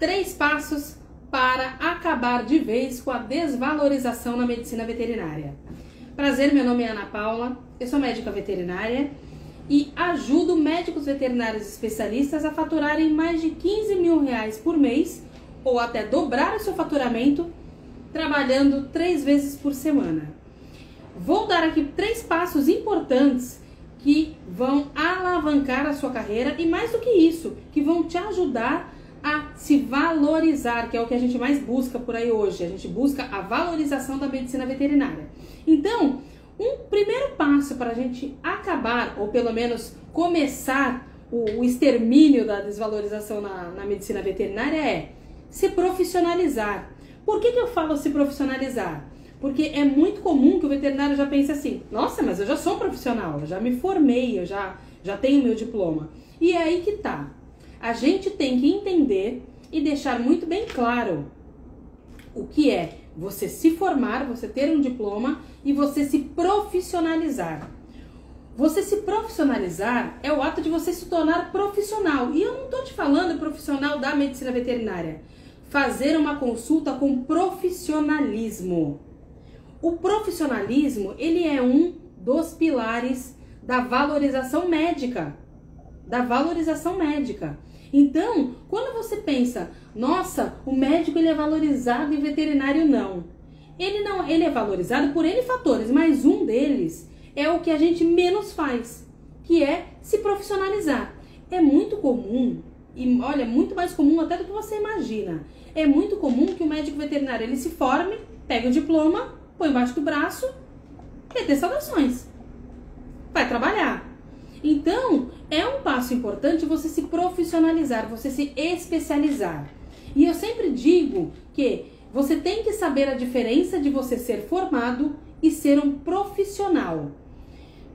3 passos para acabar de vez com a desvalorização na medicina veterinária. Prazer, meu nome é Ana Paula, eu sou médica veterinária e ajudo médicos veterinários especialistas a faturarem mais de 15 mil reais por mês ou até dobrar o seu faturamento trabalhando 3 vezes por semana. Vou dar aqui 3 passos importantes que vão alavancar a sua carreira e, mais do que isso, que vão te ajudar a se valorizar, que é o que a gente mais busca por aí hoje. A gente busca a valorização da medicina veterinária. Então, um primeiro passo para a gente acabar, ou pelo menos começar o extermínio da desvalorização na medicina veterinária é se profissionalizar. Por que eu falo se profissionalizar? Porque é muito comum que o veterinário já pense assim: nossa, mas eu já sou um profissional, eu já me formei, eu já tenho meu diploma. E é aí que tá. A gente tem que entender e deixar muito bem claro o que é você se formar, você ter um diploma e você se profissionalizar. Você se profissionalizar é o ato de você se tornar profissional. E eu não estou te falando profissional da medicina veterinária. Fazer uma consulta com profissionalismo. O profissionalismo, ele é um dos pilares da valorização médica. Então, quando você pensa, nossa, o médico ele é valorizado e o veterinário não. Ele é valorizado por N fatores, mas um deles é o que a gente menos faz, que é se profissionalizar. É muito comum, e olha, muito mais comum até do que você imagina. É muito comum que o médico veterinário ele se forme, pega o diploma, põe embaixo do braço e dê saudações. Vai trabalhar. Então, é um passo importante você se profissionalizar, você se especializar. E eu sempre digo que você tem que saber a diferença de você ser formado e ser um profissional.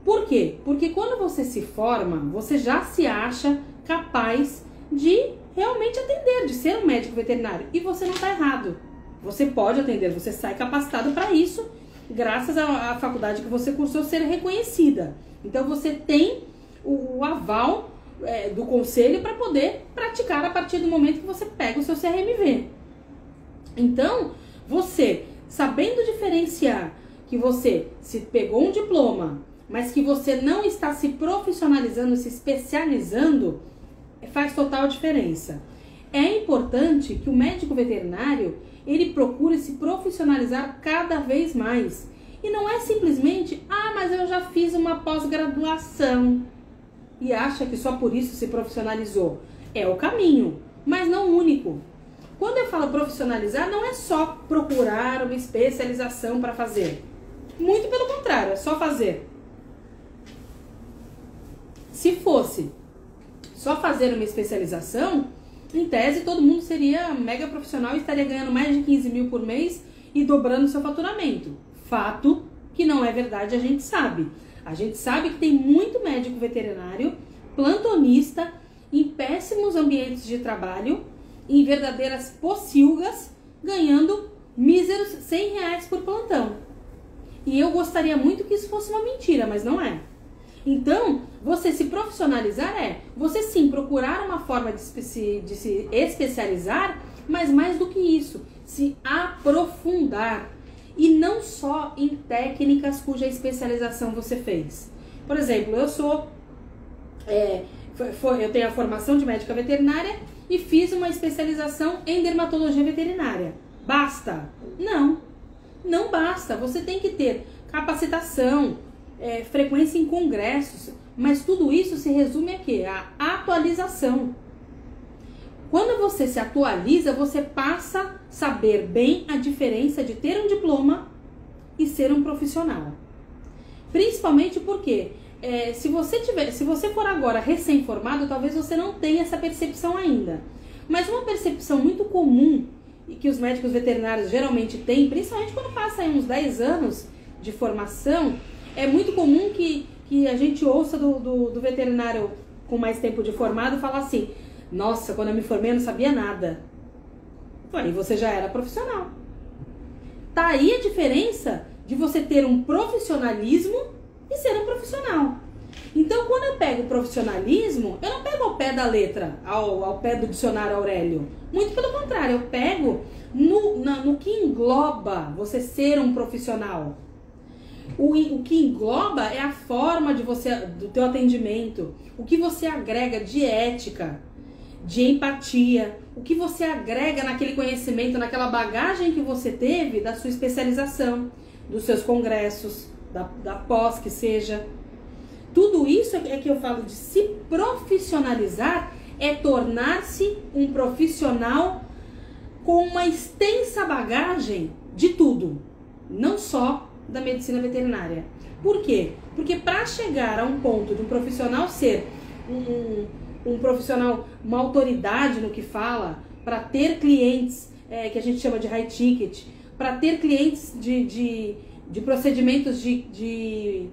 Por quê? Porque quando você se forma, você já se acha capaz de realmente atender, de ser um médico veterinário. E você não está errado. Você pode atender, você sai capacitado para isso, graças à faculdade que você cursou ser reconhecida. Então você tem o aval do conselho para poder praticar a partir do momento que você pega o seu CRMV. Então, você, sabendo diferenciar que você se pegou um diploma, mas que você não está se profissionalizando, se especializando, faz total diferença. É importante que o médico veterinário ele procure se profissionalizar cada vez mais. E não é simplesmente, mas eu já fiz uma pós-graduação e acha que só por isso se profissionalizou. É o caminho, mas não o único. Quando eu falo profissionalizar, não é só procurar uma especialização para fazer. Muito pelo contrário, é só fazer. Se fosse só fazer uma especialização, em tese todo mundo seria mega profissional e estaria ganhando mais de 15 mil por mês e dobrando seu faturamento. Fato que não é verdade, a gente sabe. A gente sabe que tem muito médico veterinário, plantonista, em péssimos ambientes de trabalho, em verdadeiras pocilgas, ganhando míseros 100 reais por plantão. E eu gostaria muito que isso fosse uma mentira, mas não é. Então, você se profissionalizar você sim procurar uma forma de se especializar, mas mais do que isso, se aprofundar. E não só em técnicas cuja especialização você fez. Por exemplo, eu tenho a formação de médica veterinária e fiz uma especialização em dermatologia veterinária. Basta? Não basta. Você tem que ter capacitação, frequência em congressos, mas tudo isso se resume a quê? A atualização. Quando você se atualiza, você passa a saber bem a diferença de ter um diploma e ser um profissional. Principalmente porque se você for agora recém-formado, talvez você não tenha essa percepção ainda. Mas uma percepção muito comum e que os médicos veterinários geralmente têm, principalmente quando passa aí uns 10 anos de formação, é muito comum que a gente ouça do veterinário com mais tempo de formado falar assim: nossa, quando eu me formei eu não sabia nada. E você já era profissional. Tá aí a diferença de você ter um profissionalismo e ser um profissional. Então, quando eu pego o profissionalismo, eu não pego ao pé da letra, ao pé do dicionário Aurélio. Muito pelo contrário, eu pego no que engloba você ser um profissional. O que engloba é a forma do teu atendimento, o que você agrega de ética, de empatia, o que você agrega naquele conhecimento, naquela bagagem que você teve da sua especialização, dos seus congressos, da pós que seja. Tudo isso é que eu falo de se profissionalizar, é tornar-se um profissional com uma extensa bagagem de tudo, não só da medicina veterinária. Por quê? Porque para chegar a um ponto de um profissional ser um profissional, uma autoridade no que fala, para ter clientes que a gente chama de high ticket, para ter clientes de procedimentos de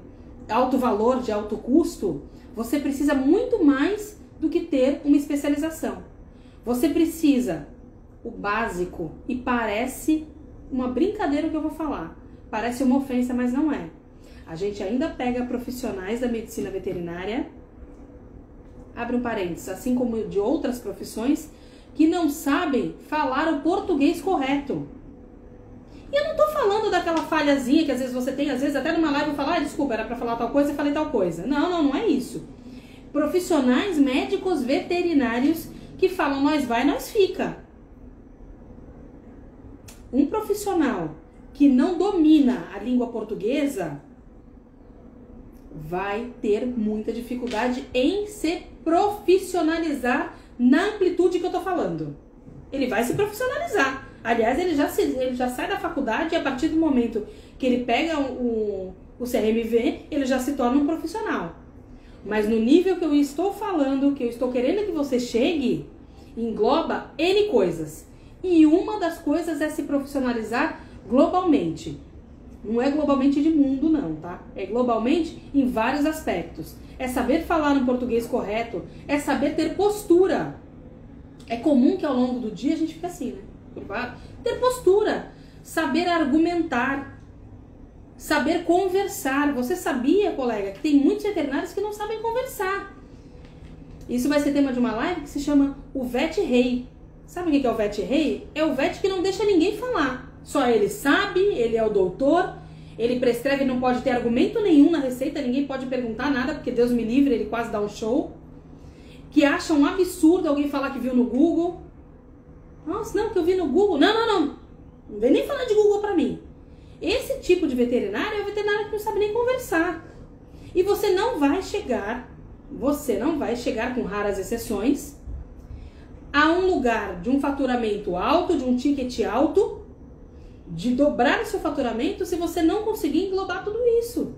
alto valor, de alto custo, você precisa muito mais do que ter uma especialização. Você precisa o básico, e parece uma brincadeira o que eu vou falar, parece uma ofensa, mas não é. A gente ainda pega profissionais da medicina veterinária, abre um parênteses, assim como de outras profissões, que não sabem falar o português correto. E eu não tô falando daquela falhazinha que às vezes você tem, às vezes até numa live eu falo, desculpa, era pra falar tal coisa e falei tal coisa. Não é isso. Profissionais médicos veterinários que falam nós vai, nós fica. Um profissional que não domina a língua portuguesa vai ter muita dificuldade em se profissionalizar na amplitude que eu tô falando. Ele vai se profissionalizar. Aliás, ele já sai da faculdade e a partir do momento que ele pega o CRMV, ele já se torna um profissional. Mas no nível que eu estou falando, que eu estou querendo que você chegue, engloba N coisas. E uma das coisas é se profissionalizar globalmente. Não é globalmente de mundo, não, tá? É globalmente em vários aspectos. É saber falar um português correto, é saber ter postura. É comum que ao longo do dia a gente fique assim, né? Ter postura, saber argumentar, saber conversar. Você sabia, colega, que tem muitos veterinários que não sabem conversar. Isso vai ser tema de uma live que se chama o vet rei. Sabe o que é o vet rei? É o vet que não deixa ninguém falar. Só ele sabe, ele é o doutor, ele prescreve, não pode ter argumento nenhum na receita, ninguém pode perguntar nada, porque Deus me livre, ele quase dá um show. Que acha um absurdo alguém falar que viu no Google. Nossa, não, que eu vi no Google. Não vem nem falar de Google pra mim. Esse tipo de veterinário é o veterinário que não sabe nem conversar. E você não vai chegar, com raras exceções, a um lugar de um faturamento alto, de um ticket alto, de dobrar o seu faturamento se você não conseguir englobar tudo isso.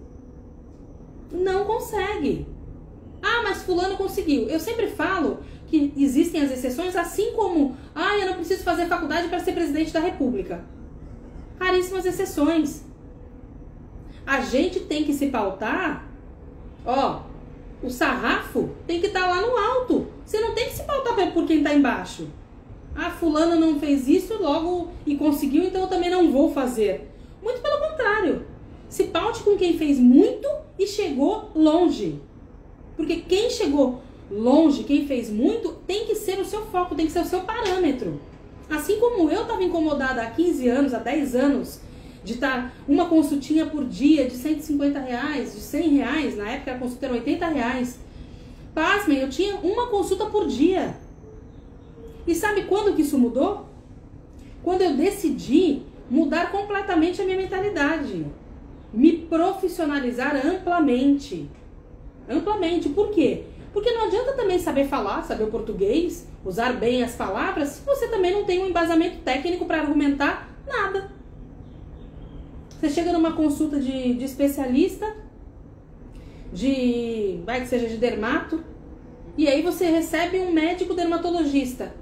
Não consegue. Ah, mas fulano conseguiu. Eu sempre falo que existem as exceções, assim como, eu não preciso fazer faculdade para ser presidente da República. Raríssimas exceções. A gente tem que se pautar, o sarrafo tem que estar lá no alto. Você não tem que se pautar por quem está embaixo. Fulano não fez isso logo e conseguiu, então eu também não vou fazer. Muito pelo contrário. Se paute com quem fez muito e chegou longe. Porque quem chegou longe, quem fez muito, tem que ser o seu foco, tem que ser o seu parâmetro. Assim como eu estava incomodada há 15 anos, há 10 anos, de estar uma consultinha por dia de R$150, de R$100, na época a consulta era R$80. Pasmem, eu tinha uma consulta por dia. E sabe quando que isso mudou? Quando eu decidi mudar completamente a minha mentalidade. Me profissionalizar amplamente. Amplamente. Por quê? Porque não adianta também saber falar, saber o português, usar bem as palavras, se você também não tem um embasamento técnico para argumentar nada. Você chega numa consulta de especialista, vai que seja de dermato, e aí você recebe um médico dermatologista,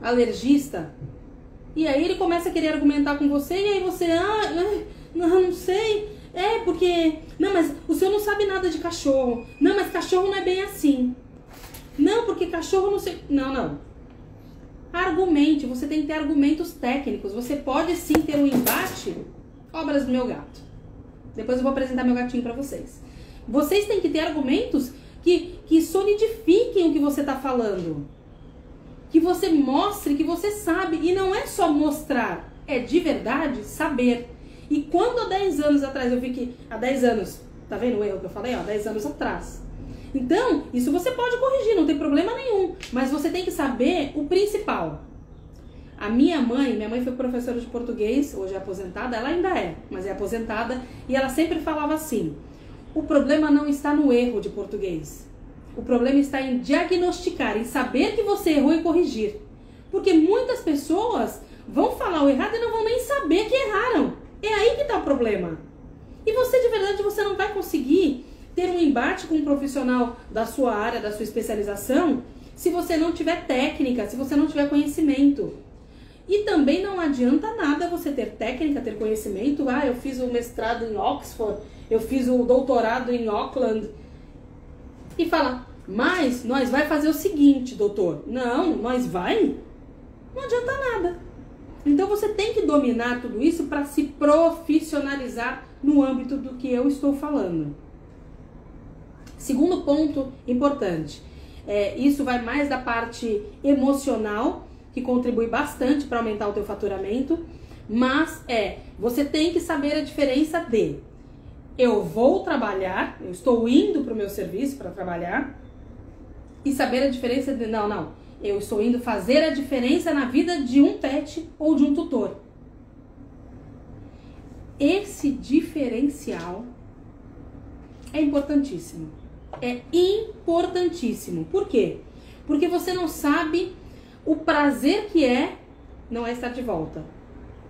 alergista, e aí ele começa a querer argumentar com você, e aí você, não sei, porque, não, mas o senhor não sabe nada de cachorro, não, mas cachorro não é bem assim, não, porque cachorro não sei, não, argumente, você tem que ter argumentos técnicos, você pode sim ter um embate, obras do meu gato, depois eu vou apresentar meu gatinho pra vocês, Vocês têm que ter argumentos que solidifiquem o que você está falando. Que você mostre que você sabe. E não é só mostrar, é de verdade saber. E quando há 10 anos atrás eu vi que... Há 10 anos, tá vendo o erro que eu falei? Ó, 10 anos atrás. Então, isso você pode corrigir, não tem problema nenhum. Mas você tem que saber o principal. A minha mãe foi professora de português, hoje é aposentada, ela ainda é, mas é aposentada. E ela sempre falava assim, o problema não está no erro de português. O problema está em diagnosticar, em saber que você errou e corrigir. Porque muitas pessoas vão falar o errado e não vão nem saber que erraram. É aí que está o problema. E você, de verdade, você não vai conseguir ter um embate com um profissional da sua área, da sua especialização, se você não tiver técnica, se você não tiver conhecimento. E também não adianta nada você ter técnica, ter conhecimento. Ah, eu fiz o mestrado em Oxford, eu fiz o doutorado em Auckland. E falar, mas nós vai fazer o seguinte, doutor. Não, nós vai? Não adianta nada. Então você tem que dominar tudo isso para se profissionalizar no âmbito do que eu estou falando. Segundo ponto importante, isso vai mais da parte emocional, que contribui bastante para aumentar o teu faturamento, mas você tem que saber a diferença de eu vou trabalhar, eu estou indo para o meu serviço para trabalhar, e saber a diferença de eu estou indo fazer a diferença na vida de um pet ou de um tutor. Esse diferencial é importantíssimo. É importantíssimo. Por quê? Porque você não sabe o prazer que não é estar de volta.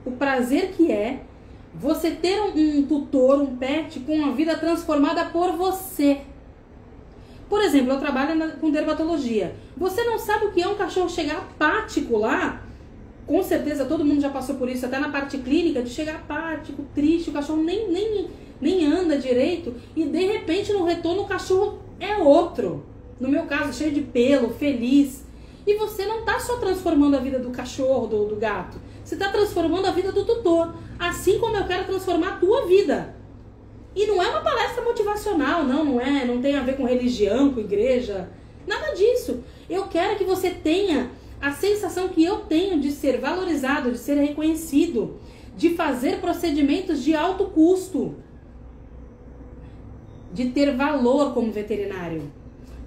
O prazer que é você ter um tutor, um pet com a vida transformada por você. Por exemplo, eu trabalho com dermatologia. Você não sabe o que é um cachorro chegar apático lá? Com certeza todo mundo já passou por isso, até na parte clínica, de chegar apático, triste, o cachorro nem anda direito, e de repente no retorno o cachorro é outro. No meu caso, cheio de pelo, feliz. E você não está só transformando a vida do cachorro, do gato. Você está transformando a vida do tutor. Assim como eu quero transformar a tua vida. E não é uma palestra motivacional, não tem a ver com religião, com igreja. Nada disso. Eu quero que você tenha a sensação que eu tenho de ser valorizado, de ser reconhecido, de fazer procedimentos de alto custo, de ter valor como veterinário.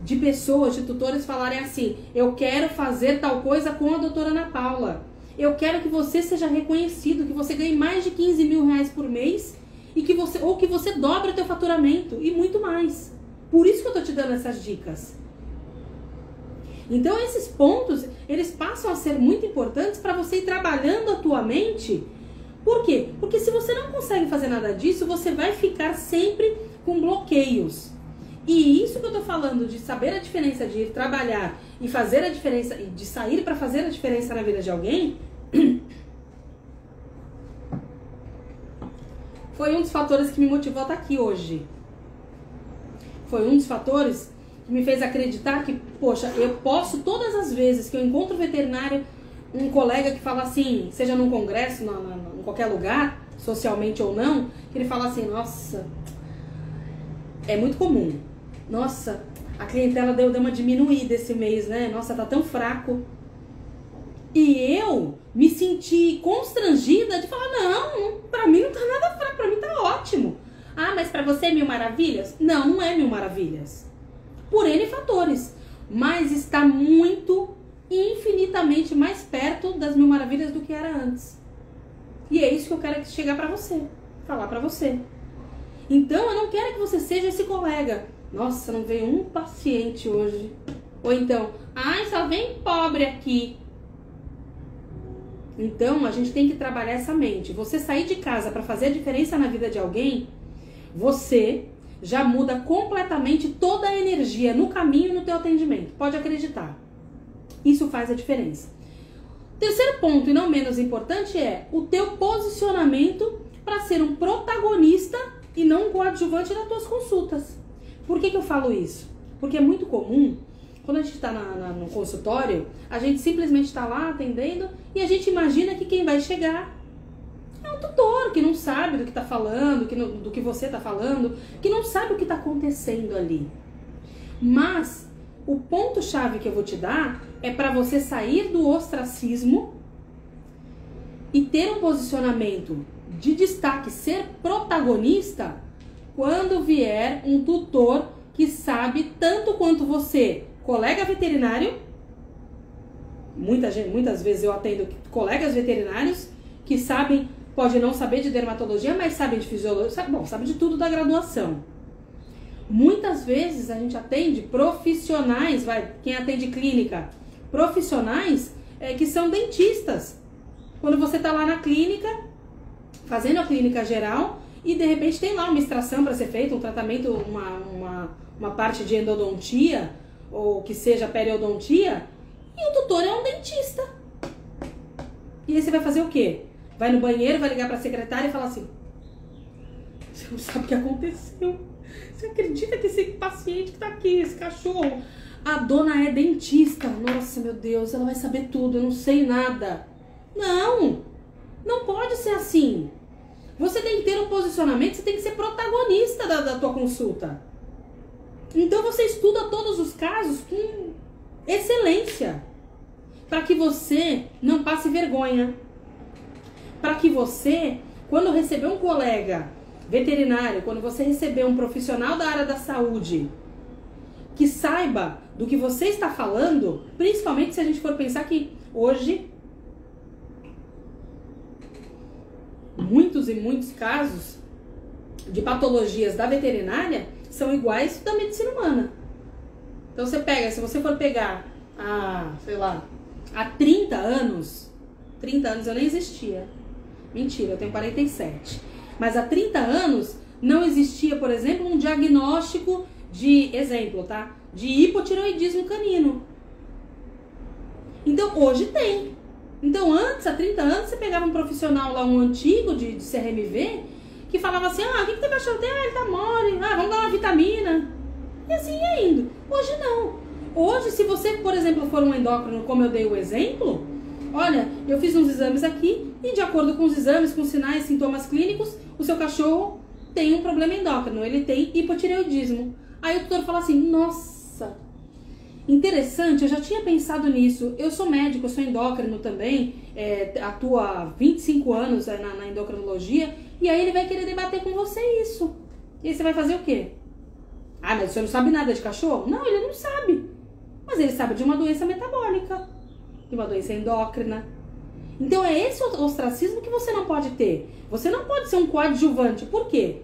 De pessoas, de tutores falarem assim, eu quero fazer tal coisa com a doutora Ana Paula. Eu quero que você seja reconhecido, que você ganhe mais de 15 mil reais por mês e que você dobre o teu faturamento e muito mais. Por isso que eu tô te dando essas dicas. Então esses pontos, eles passam a ser muito importantes para você ir trabalhando a tua mente. Por quê? Porque se você não consegue fazer nada disso, você vai ficar sempre com bloqueios. E isso que eu tô falando de saber a diferença de ir trabalhar e fazer a diferença, e de sair para fazer a diferença na vida de alguém, foi um dos fatores que me motivou a estar aqui hoje. Foi um dos fatores que me fez acreditar que, poxa, eu posso, todas as vezes que eu encontro um veterinário, um colega que fala assim, seja num congresso, em qualquer lugar, socialmente ou não, que ele fala assim, nossa, é muito comum. Nossa, a clientela deu uma diminuída esse mês, né? Nossa, tá tão fraco. E eu me senti constrangida de falar, não, pra mim não tá nada fraco, pra mim tá ótimo. Ah, mas pra você é 1000 maravilhas? Não, não é 1000 maravilhas. Por N fatores. Mas está muito, infinitamente mais perto das 1000 maravilhas do que era antes. E é isso que eu quero chegar pra você, falar pra você. Então eu não quero que você seja esse colega. Nossa, não veio um paciente hoje. Ou então, ai, só vem pobre aqui. Então, a gente tem que trabalhar essa mente. Você sair de casa para fazer a diferença na vida de alguém, você já muda completamente toda a energia no caminho e no teu atendimento. Pode acreditar. Isso faz a diferença. Terceiro ponto, e não menos importante, é o teu posicionamento para ser um protagonista e não um coadjuvante das tuas consultas. Por que eu falo isso? Porque é muito comum, quando a gente está no consultório, a gente simplesmente está lá atendendo e a gente imagina que quem vai chegar é um um tutor que não sabe do que está falando, do que você está falando, que não sabe o que está acontecendo ali. Mas o ponto-chave que eu vou te dar é para você sair do ostracismo e ter um posicionamento de destaque, ser protagonista quando vier um tutor que sabe tanto quanto você, colega veterinário. Muitas vezes eu atendo colegas veterinários que sabem, pode não saber de dermatologia, mas sabem de fisiologia, sabe de tudo da graduação. Muitas vezes a gente atende profissionais, quem atende clínica, profissionais que são dentistas. Quando você está lá na clínica, fazendo a clínica geral, e de repente tem lá uma extração para ser feita, um tratamento, uma parte de endodontia, ou que seja periodontia, e o tutor é um dentista. E aí você vai fazer o quê? Vai no banheiro, vai ligar para a secretária e falar assim: você não sabe o que aconteceu. Você acredita que esse paciente que tá aqui, esse cachorro, a dona é dentista? Nossa, meu Deus, ela vai saber tudo, eu não sei nada. Não, não pode ser assim. Você tem que ter um posicionamento, você tem que ser protagonista da tua consulta. Então você estuda todos os casos com excelência, para que você não passe vergonha. Para que você, quando receber um colega veterinário, quando você receber um profissional da área da saúde, que saiba do que você está falando, principalmente se a gente for pensar que hoje, muitos e muitos casos de patologias da veterinária são iguais da medicina humana. Então você pega, se você for pegar há 30 anos eu nem existia. Mentira, eu tenho 47. Mas há 30 anos não existia, por exemplo, um diagnóstico de hipotireoidismo canino. Então hoje tem. Então antes, há 30 anos, você pegava um profissional lá, um antigo de CRMV, que falava assim: o que tem cachorro? Ele tá mole, vamos dar uma vitamina. E assim ia indo. Hoje não. Hoje, se você, por exemplo, for um endócrino, como eu dei o exemplo, olha, eu fiz uns exames aqui e de acordo com os exames, com sinais, sintomas clínicos, o seu cachorro tem um problema endócrino, ele tem hipotireoidismo. Aí o tutor fala assim: nossa, interessante, eu já tinha pensado nisso. Eu sou médico, eu sou endócrino também, atuo há 25 anos na endocrinologia, e aí ele vai querer debater com você isso. E aí você vai fazer o quê? Mas o senhor não sabe nada de cachorro? Não, ele não sabe. Mas ele sabe de uma doença metabólica, de uma doença endócrina. Então é esse o ostracismo que você não pode ter. Você não pode ser um coadjuvante. Por quê?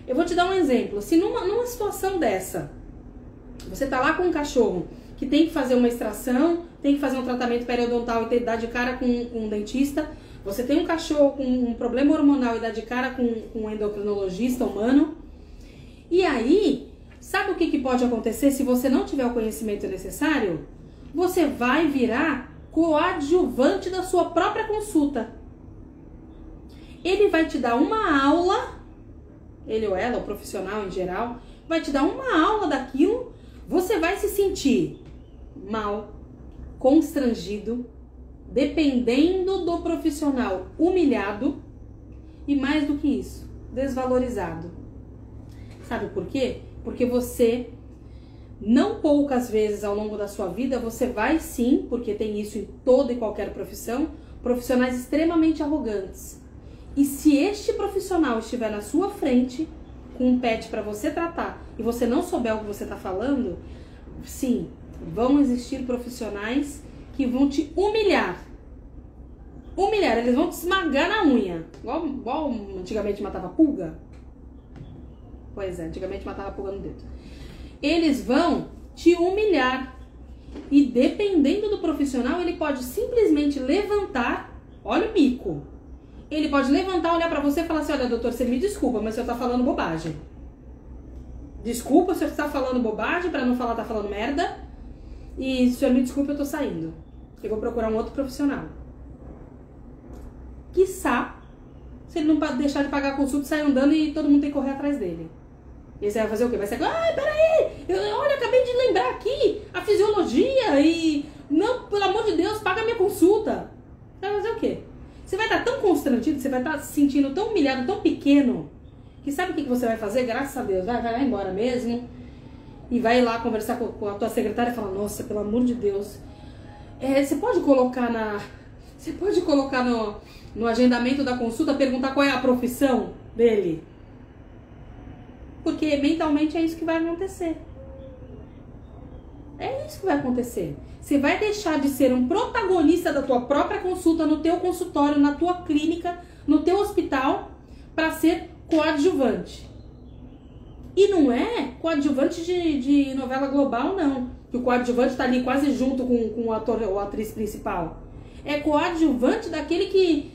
Eu vou te dar um exemplo. Se numa situação dessa, você tá lá com um cachorro que tem que fazer uma extração, tem que fazer um tratamento periodontal e dar de cara com um dentista, você tem um cachorro com um problema hormonal e dá de cara com um endocrinologista humano, e aí, sabe o que pode acontecer se você não tiver o conhecimento necessário? Você vai virar coadjuvante da sua própria consulta. Ele vai te dar uma aula, ele ou ela, o profissional em geral, vai te dar uma aula daquilo, você vai se sentir mal, constrangido, dependendo do profissional, humilhado e mais do que isso, desvalorizado. Sabe por quê? Porque você, não poucas vezes ao longo da sua vida, você vai sim, porque tem isso em toda e qualquer profissão, profissionais extremamente arrogantes. E se este profissional estiver na sua frente, com um pet para você tratar, e você não souber o que você está falando, sim, vão existir profissionais que vão te humilhar. Humilhar, eles vão te esmagar na unha. Igual antigamente matava pulga. Pois é, antigamente matava pulga no dedo. Eles vão te humilhar. E dependendo do profissional, ele pode simplesmente levantar, olha o mico. Ele pode levantar, olhar pra você e falar assim: olha, doutor, você me desculpa, mas o senhor tá falando bobagem. Desculpa, o senhor está falando bobagem, pra não falar tá falando merda. E o senhor me desculpa, eu tô saindo. Eu vou procurar um outro profissional. Quiçá, se ele não deixar de pagar a consulta, sai andando e todo mundo tem que correr atrás dele. E aí você vai fazer o quê? Vai ser: peraí, olha, acabei de lembrar aqui a fisiologia e... Não, pelo amor de Deus, paga a minha consulta. Você vai fazer o quê? Você vai estar tão constrangido, você vai estar se sentindo tão humilhado, tão pequeno, que sabe o que você vai fazer? Graças a Deus, vai embora mesmo. E vai lá conversar com a tua secretária e falar, nossa, pelo amor de Deus, você pode colocar no agendamento da consulta, perguntar qual é a profissão dele? Porque mentalmente é isso que vai acontecer. É isso que vai acontecer. Você vai deixar de ser um protagonista da tua própria consulta, no teu consultório, na tua clínica, no teu hospital, para ser coadjuvante. E não é coadjuvante de novela global, não. Que o coadjuvante tá ali quase junto com o ator ou a atriz principal. É coadjuvante daquele que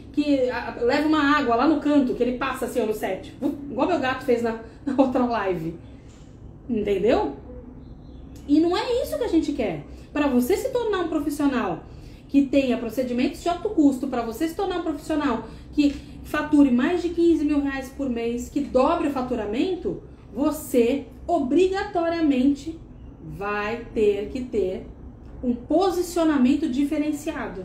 leva uma água lá no canto, que ele passa assim, ó, no set. Igual meu gato fez na outra live. Entendeu? E não é isso que a gente quer. Para você se tornar um profissional que tenha procedimentos de alto custo, para você se tornar um profissional que fature mais de 15 mil reais por mês, que dobre o faturamento, você obrigatoriamente vai ter que ter um posicionamento diferenciado.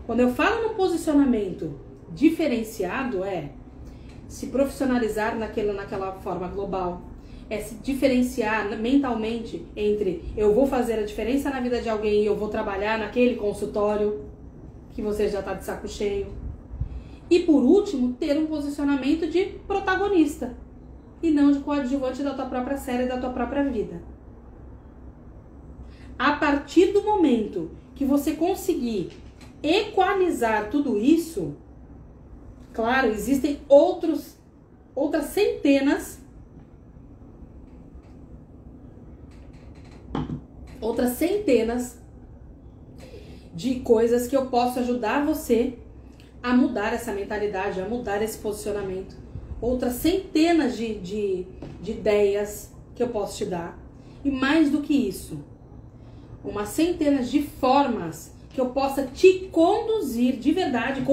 Quando eu falo no posicionamento diferenciado, é se profissionalizar naquela forma global, é se diferenciar mentalmente entre eu vou fazer a diferença na vida de alguém e eu vou trabalhar naquele consultório que você já está de saco cheio. E por último, ter um posicionamento de protagonista e não de coadjuvante da tua própria série, da tua própria vida. A partir do momento que você conseguir equalizar tudo isso, claro, existem outras centenas de coisas que eu posso ajudar você a mudar essa mentalidade, a mudar esse posicionamento. Outras centenas de ideias que eu posso te dar. E mais do que isso, umas centenas de formas que eu possa te conduzir, de verdade,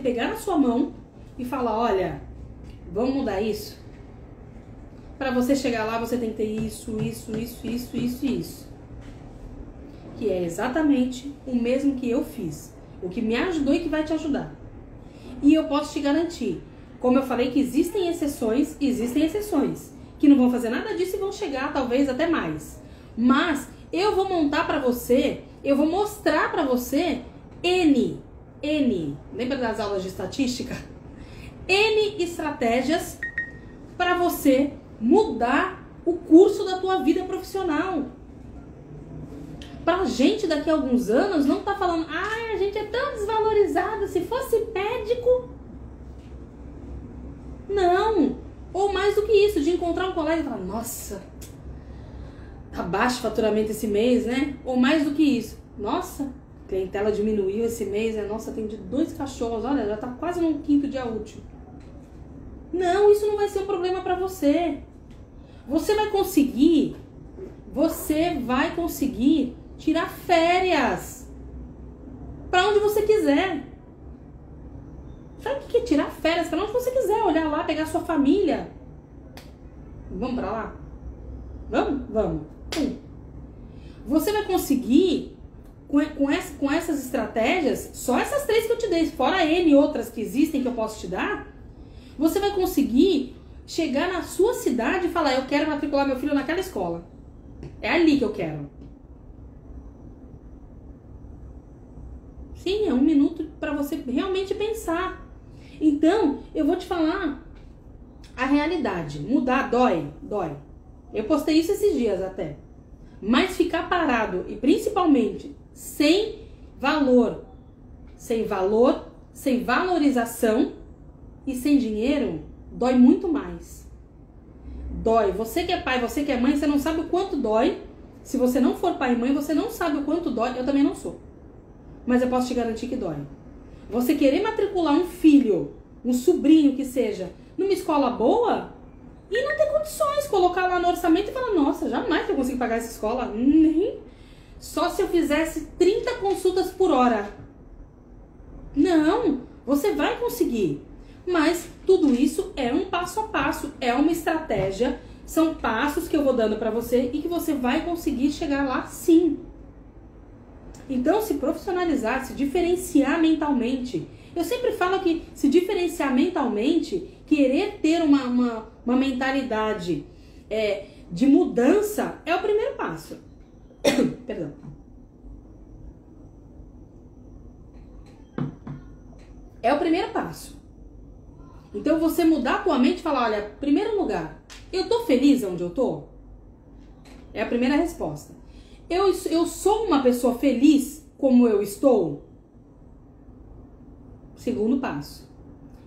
pegar na sua mão e falar, olha, vamos mudar isso? Para você chegar lá, você tem que ter isso. Que é exatamente o mesmo que eu fiz. O que me ajudou e que vai te ajudar. E eu posso te garantir, como eu falei que existem exceções, que não vão fazer nada disso e vão chegar talvez até mais. Mas eu vou montar pra você, eu vou mostrar pra você N, lembra das aulas de estatística? N estratégias para você mudar o curso da tua vida profissional. Pra gente daqui a alguns anos não tá falando, ai, a gente é tão desvalorizado, se fosse médico. Não. Ou mais do que isso, de encontrar um colega e falar, nossa, tá baixo o faturamento esse mês, né? Ou mais do que isso, nossa, a clientela diminuiu esse mês, né? Nossa, atendi 2 cachorros, olha, já tá quase no 5º dia útil. Não, isso não vai ser um problema pra você. Você vai conseguir tirar férias pra onde você quiser. Sabe o que é tirar férias? Pra onde você quiser, olhar lá, pegar sua família. Vamos pra lá? Vamos. Você vai conseguir, com essas estratégias, só essas 3 que eu te dei, fora N outras que existem que eu posso te dar, você vai conseguir chegar na sua cidade e falar, eu quero matricular meu filho naquela escola. É ali que eu quero. Sim, é 1 minuto para você realmente pensar. Então, eu vou te falar a realidade. Mudar dói. Eu postei isso esses dias até. Mas ficar parado e principalmente sem valorização e sem dinheiro, dói muito mais. Dói. Você que é pai, você que é mãe, você não sabe o quanto dói. Se você não for pai e mãe, você não sabe o quanto dói. Eu também não sou. Mas eu posso te garantir que dói. Você querer matricular um filho, um sobrinho que seja, numa escola boa e não ter condições, colocar lá no orçamento e falar, nossa, jamais que eu consigo pagar essa escola. Nem. Só se eu fizesse 30 consultas por hora. Não, você vai conseguir. Mas tudo isso é um passo a passo, é uma estratégia, são passos que eu vou dando pra você e que você vai conseguir chegar lá sim. Então, se profissionalizar, se diferenciar mentalmente. Eu sempre falo que se diferenciar mentalmente, querer ter uma mentalidade de mudança é o primeiro passo. Perdão. É o primeiro passo. Então, você mudar a tua mente e falar, olha, primeiro lugar, eu tô feliz onde eu tô? É a primeira resposta. Eu sou uma pessoa feliz como eu estou? Segundo passo.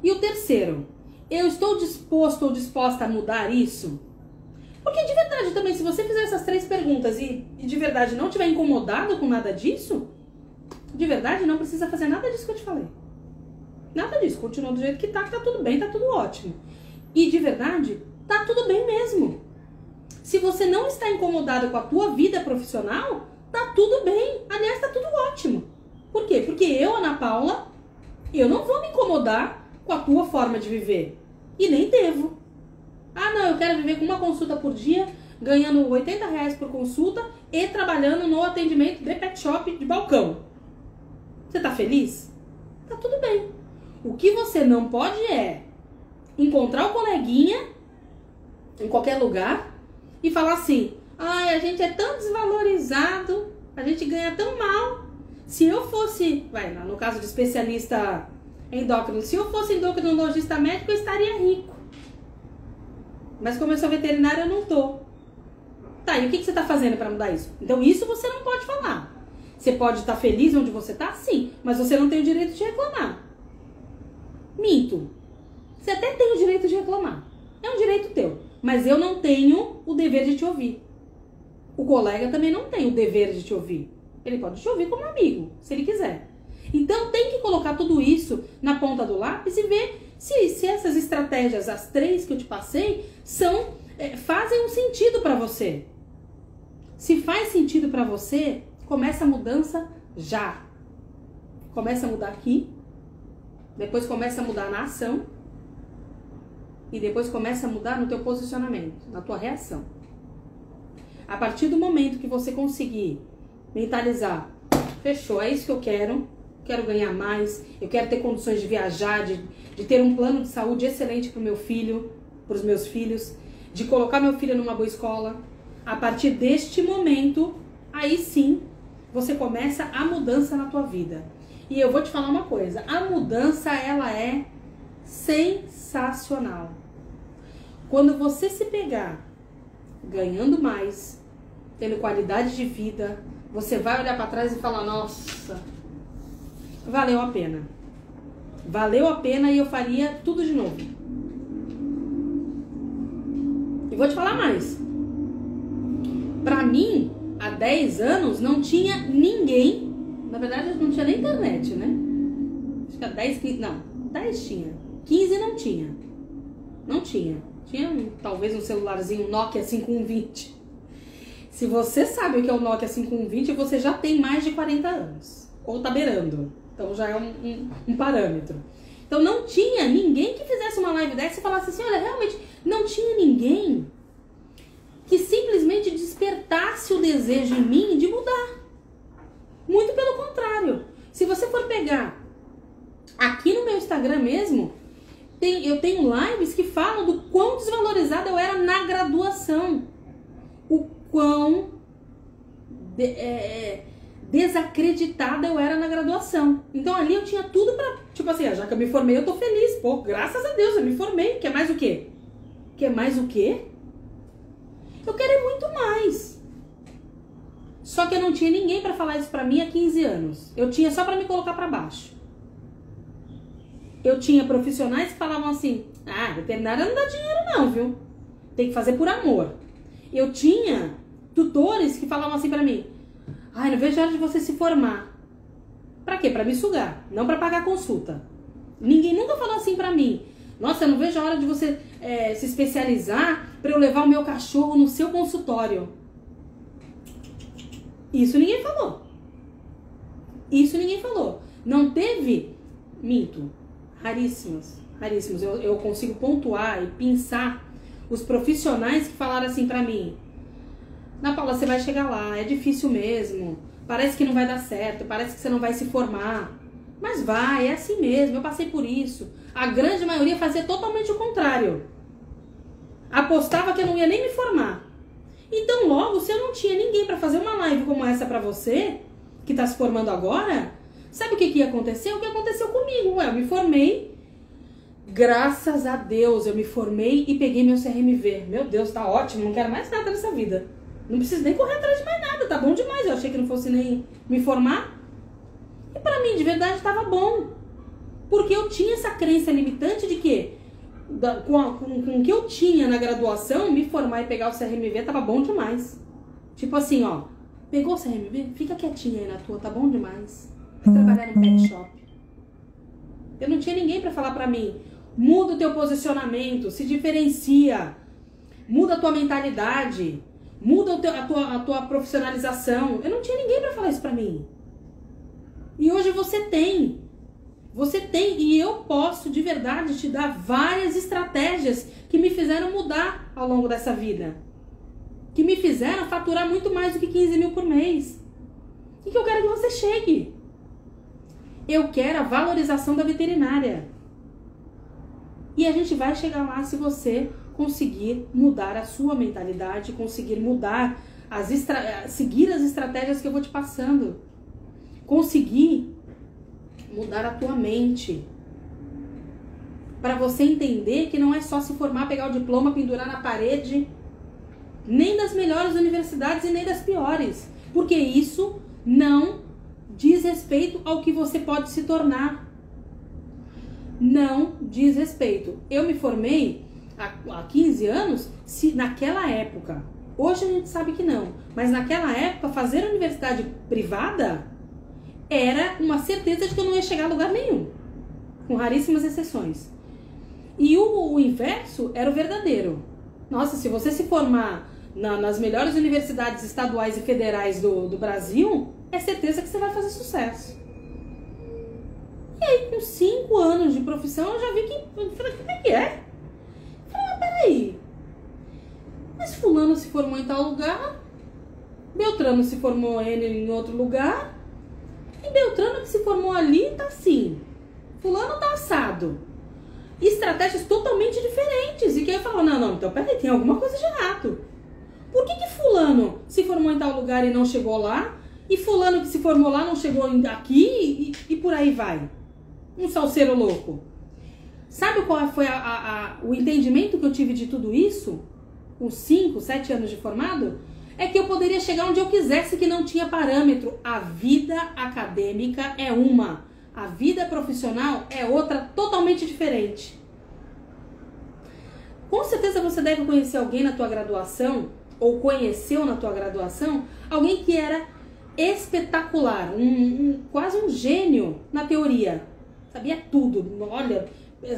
E o terceiro, eu estou disposto ou disposta a mudar isso? Porque de verdade também, se você fizer essas 3 perguntas e de verdade não estiver incomodado com nada disso, de verdade não precisa fazer nada disso que eu te falei. Nada disso, continua do jeito que tá tudo bem, tá tudo ótimo. E de verdade, tá tudo bem mesmo. Se você não está incomodado com a tua vida profissional, tá tudo bem. Aliás, tá tudo ótimo. Por quê? Porque eu, Ana Paula, eu não vou me incomodar com a tua forma de viver. E nem devo. Ah, não, eu quero viver com uma consulta por dia, ganhando R$80 por consulta e trabalhando no atendimento de pet shop de balcão. Você tá feliz? Tá tudo bem. O que você não pode é encontrar o coleguinha em qualquer lugar e falar assim, ai, a gente é tão desvalorizado, a gente ganha tão mal. Se eu fosse, no caso de especialista endócrino, se eu fosse endocrinologista médico, eu estaria rico. Mas como eu sou veterinária, eu não tô. Tá, e o que você tá fazendo para mudar isso? Então isso você não pode falar. Você pode estar feliz onde você tá, sim, mas você não tem o direito de reclamar. Minto. Você até tem o direito de reclamar. É um direito teu. Mas eu não tenho o dever de te ouvir. O colega também não tem o dever de te ouvir. Ele pode te ouvir como amigo, se ele quiser. Então tem que colocar tudo isso na ponta do lápis e ver se essas estratégias, as 3 que eu te passei, fazem um sentido para você. Se faz sentido para você, começa a mudança já. Começa a mudar aqui. Depois começa a mudar na ação. E depois começa a mudar no teu posicionamento, na tua reação. A partir do momento que você conseguir mentalizar, fechou, é isso que eu quero ganhar mais, eu quero ter condições de viajar, de ter um plano de saúde excelente para o meu filho, para os meus filhos, de colocar meu filho numa boa escola. A partir deste momento, aí sim, você começa a mudança na tua vida. E eu vou te falar uma coisa, a mudança, ela é sensacional. Quando você se pegar ganhando mais, tendo qualidade de vida, você vai olhar para trás e falar, nossa, valeu a pena. Valeu a pena e eu faria tudo de novo. E vou te falar mais. Pra mim, há 10 anos, não tinha ninguém. Na verdade, não tinha nem internet, né? Acho que há 10, 15... Não, 10 tinha. 15 não tinha. Não tinha. Tinha talvez um celularzinho Nokia 5120. Se você sabe o que é o Nokia 5120, você já tem mais de 40 anos. Ou tá beirando. Então já é um parâmetro. Então não tinha ninguém que fizesse uma live dessa e falasse assim, olha, realmente, não tinha ninguém que simplesmente despertasse o desejo em mim de mudar. Muito pelo contrário. Se você for pegar aqui no meu Instagram mesmo, eu tenho lives que falam do quão desvalorizada eu era na graduação. O quão desacreditada eu era na graduação. Então ali eu tinha tudo pra, tipo assim, já que eu me formei, eu tô feliz. Pô, graças a Deus, eu me formei. Quer mais o quê? Quer mais o quê? Eu quero muito mais. Só que eu não tinha ninguém pra falar isso pra mim há 15 anos. Eu tinha só pra me colocar pra baixo. Eu tinha profissionais que falavam assim, veterinária não dá dinheiro não, viu? Tem que fazer por amor. Eu tinha tutores que falavam assim pra mim, não vejo a hora de você se formar. Pra quê? Pra me sugar, não pra pagar consulta. Ninguém nunca falou assim pra mim, nossa, eu não vejo a hora de você se especializar pra eu levar o meu cachorro no seu consultório. Isso ninguém falou. Isso ninguém falou. Não teve, minto, raríssimos. Eu consigo pontuar e pensar os profissionais que falaram assim pra mim, Ana Paula, você vai chegar lá, é difícil mesmo, parece que não vai dar certo, parece que você não vai se formar. Mas vai, é assim mesmo, eu passei por isso. A grande maioria fazia totalmente o contrário. Apostava que eu não ia nem me formar. Então logo, se eu não tinha ninguém para fazer uma live como essa para você, que tá se formando agora, sabe o que ia acontecer? O que aconteceu comigo? Ué, eu me formei, graças a Deus eu me formei e peguei meu CRMV. Meu Deus, tá ótimo, não quero mais nada nessa vida. Não preciso nem correr atrás de mais nada, tá bom demais. Eu achei que não fosse nem me formar. E pra mim, de verdade, estava bom. Porque eu tinha essa crença limitante de que, com o que eu tinha na graduação, me formar e pegar o CRMV tava bom demais. Tipo assim, ó, pegou o CRMV? Fica quietinha aí na tua, tá bom demais. Vai trabalhar no pet shop. Eu não tinha ninguém pra falar pra mim, muda o teu posicionamento, se diferencia, muda a tua mentalidade, muda a tua profissionalização. Eu não tinha ninguém pra falar isso pra mim. E hoje você tem. Você tem, e eu posso de verdade te dar várias estratégias que me fizeram mudar ao longo dessa vida. Que me fizeram faturar muito mais do que 15 mil por mês. E que eu quero que você chegue. Eu quero a valorização da veterinária. E a gente vai chegar lá se você conseguir mudar a sua mentalidade, conseguir mudar, seguir as estratégias que eu vou te passando. Conseguir mudar a tua mente. Para você entender que não é só se formar, pegar o diploma, pendurar na parede, nem das melhores universidades e nem das piores. Porque isso não diz respeito ao que você pode se tornar. Não diz respeito. Eu me formei há 15 anos, naquela época. Hoje a gente sabe que não. Mas naquela época, fazer universidade privada era uma certeza de que eu não ia chegar a lugar nenhum. Com raríssimas exceções. E o inverso era o verdadeiro. Nossa, se você se formar nas melhores universidades estaduais e federais do Brasil, é certeza que você vai fazer sucesso. E aí, com 5 anos de profissão, eu já vi que... Eu falei, como é que é? Eu falei, peraí. Mas fulano se formou em tal lugar, Beltrano se formou em outro lugar, e Beltrano que se formou ali tá assim. Fulano tá assado. Estratégias totalmente diferentes. E quem falou, não, então peraí, tem alguma coisa de errado. Por que fulano se formou em tal lugar e não chegou lá? E fulano que se formou lá não chegou aqui e por aí vai. Um salseiro louco. Sabe qual foi o entendimento que eu tive de tudo isso? Com 5, 7 anos de formado? É que eu poderia chegar onde eu quisesse, que não tinha parâmetro. A vida acadêmica é uma. A vida profissional é outra, totalmente diferente. Com certeza você deve conhecer alguém na tua graduação, ou conheceu na tua graduação, alguém que era espetacular, quase um gênio na teoria. Sabia tudo, olha,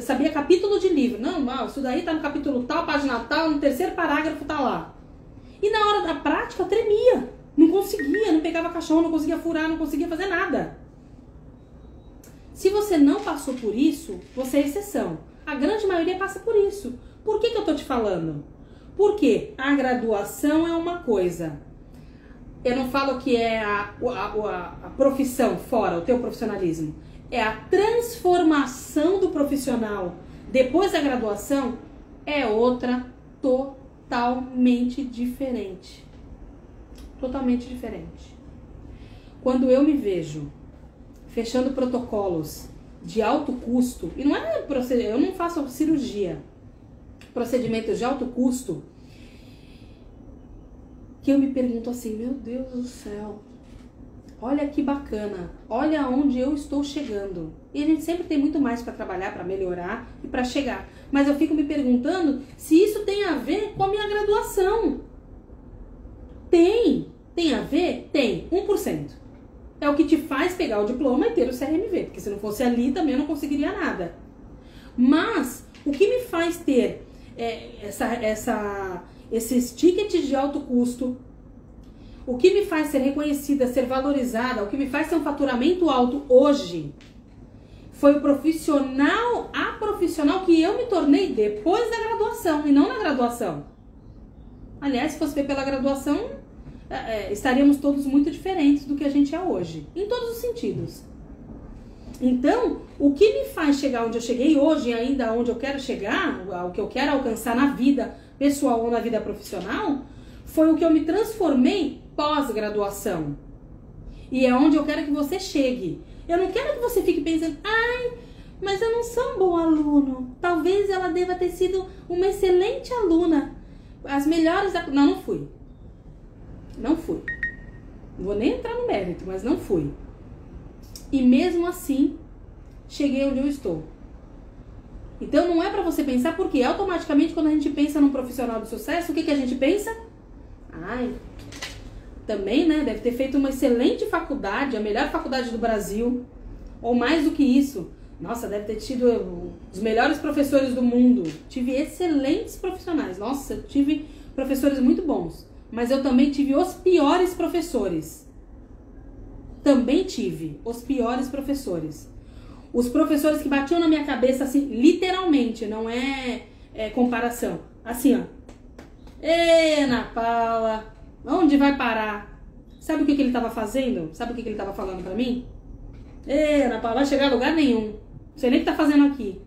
sabia capítulo de livro. Não, isso daí tá no capítulo tal, página tal, no terceiro parágrafo tá lá. E na hora da prática tremia, não conseguia, não pegava caixão, não conseguia furar, não conseguia fazer nada. Se você não passou por isso, você é exceção. A grande maioria passa por isso. Por que eu tô te falando? Porque a graduação é uma coisa. Eu não falo que é a profissão fora, o teu profissionalismo. É a transformação do profissional depois da graduação, é outra totalmente diferente. Totalmente diferente. Quando eu me vejo fechando protocolos de alto custo, e não é eu não faço cirurgia, procedimentos de alto custo, que eu me pergunto assim, meu Deus do céu, olha que bacana, olha onde eu estou chegando. E a gente sempre tem muito mais para trabalhar, para melhorar e para chegar. Mas eu fico me perguntando se isso tem a ver com a minha graduação. Tem a ver? Tem, 1%. É o que te faz pegar o diploma e ter o CRMV, porque se não fosse ali também eu não conseguiria nada. Mas o que me faz ter esses tickets de alto custo, o que me faz ser reconhecida, ser valorizada, o que me faz ter um faturamento alto hoje, foi a profissional que eu me tornei depois da graduação e não na graduação. Aliás, se fosse ver pela graduação, estaríamos todos muito diferentes do que a gente é hoje, em todos os sentidos. Então, o que me faz chegar onde eu cheguei hoje e ainda onde eu quero chegar, o que eu quero alcançar na vida pessoal ou na vida profissional, foi o que eu me transformei pós-graduação. E é onde eu quero que você chegue. Eu não quero que você fique pensando, ai, mas eu não sou um bom aluno. Talvez ela deva ter sido uma excelente aluna. As melhores da... Não fui. Não fui. Não vou nem entrar no mérito, mas não fui. E mesmo assim, cheguei onde eu estou. Então não é pra você pensar, porque automaticamente quando a gente pensa num profissional de sucesso, o que a gente pensa? Ai, também, né? Deve ter feito uma excelente faculdade, a melhor faculdade do Brasil. Ou mais do que isso. Nossa, deve ter tido os melhores professores do mundo. Tive excelentes profissionais. Nossa, eu tive professores muito bons. Mas eu também tive os piores professores. Também tive os piores professores. Os professores que batiam na minha cabeça, assim, literalmente, não é comparação. Assim, ó. Ê, Ana Paula, onde vai parar? Sabe o que ele estava fazendo? Sabe o que ele estava falando pra mim? Ê, Ana Paula, vai chegar a lugar nenhum. Não sei nem o que tá fazendo aqui.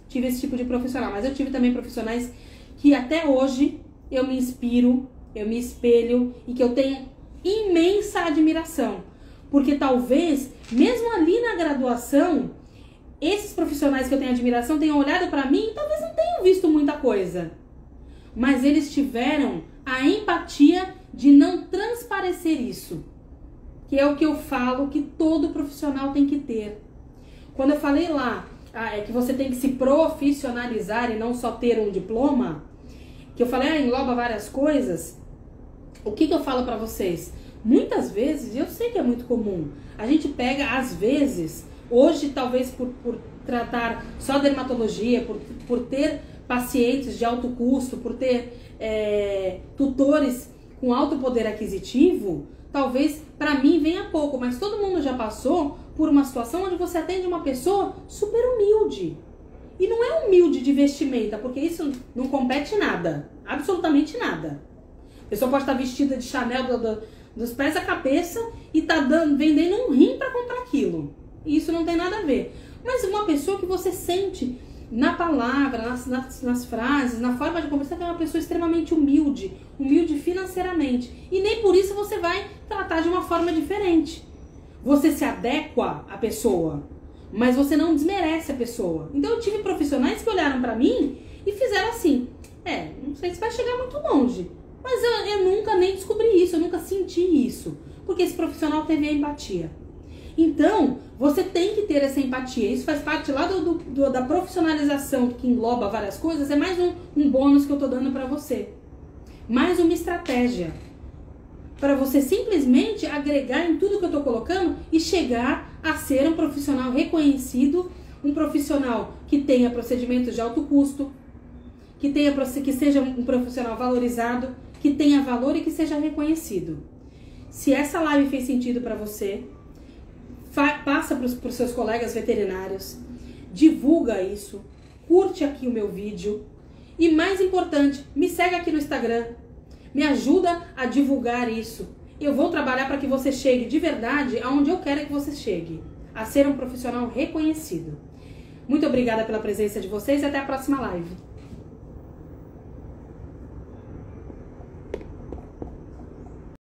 Tive esse tipo de profissional, mas eu tive também profissionais que até hoje eu me inspiro, eu me espelho e que eu tenho imensa admiração. Porque talvez, mesmo ali na graduação, esses profissionais que eu tenho admiração tenham olhado pra mim e talvez não tenham visto muita coisa. Mas eles tiveram a empatia de não transparecer isso. Que é o que eu falo que todo profissional tem que ter. Quando eu falei lá que você tem que se profissionalizar e não só ter um diploma, que eu falei, engloba várias coisas, o que eu falo pra vocês? Muitas vezes, e eu sei que é muito comum, a gente pega, às vezes, hoje talvez por tratar só dermatologia, por ter pacientes de alto custo, por ter tutores com alto poder aquisitivo, talvez para mim venha pouco, mas todo mundo já passou por uma situação onde você atende uma pessoa super humilde. E não é humilde de vestimenta, porque isso não compete nada, absolutamente nada. A pessoa pode estar vestida de Chanel dos pés à cabeça e tá vendendo um rim para comprar aquilo. E isso não tem nada a ver. Mas uma pessoa que você sente na palavra, nas frases, na forma de conversar, que é uma pessoa extremamente humilde financeiramente. E nem por isso você vai tratar de uma forma diferente. Você se adequa à pessoa, mas você não desmerece a pessoa. Então eu tive profissionais que olharam pra mim e fizeram assim, não sei se vai chegar muito longe, mas eu nunca nem descobri isso, eu nunca senti isso, porque esse profissional teve a empatia. Então, você tem que ter essa empatia. Isso faz parte lá da profissionalização, que engloba várias coisas. É mais um bônus que eu tô dando pra você. Mais uma estratégia. Para você simplesmente agregar em tudo que eu tô colocando e chegar a ser um profissional reconhecido, um profissional que tenha procedimentos de alto custo, que seja um profissional valorizado, que tenha valor e que seja reconhecido. Se essa live fez sentido para você, passa para os seus colegas veterinários, divulga isso, curte aqui o meu vídeo e, mais importante, me segue aqui no Instagram, me ajuda a divulgar isso. Eu vou trabalhar para que você chegue de verdade aonde eu quero que você chegue, a ser um profissional reconhecido. Muito obrigada pela presença de vocês e até a próxima live.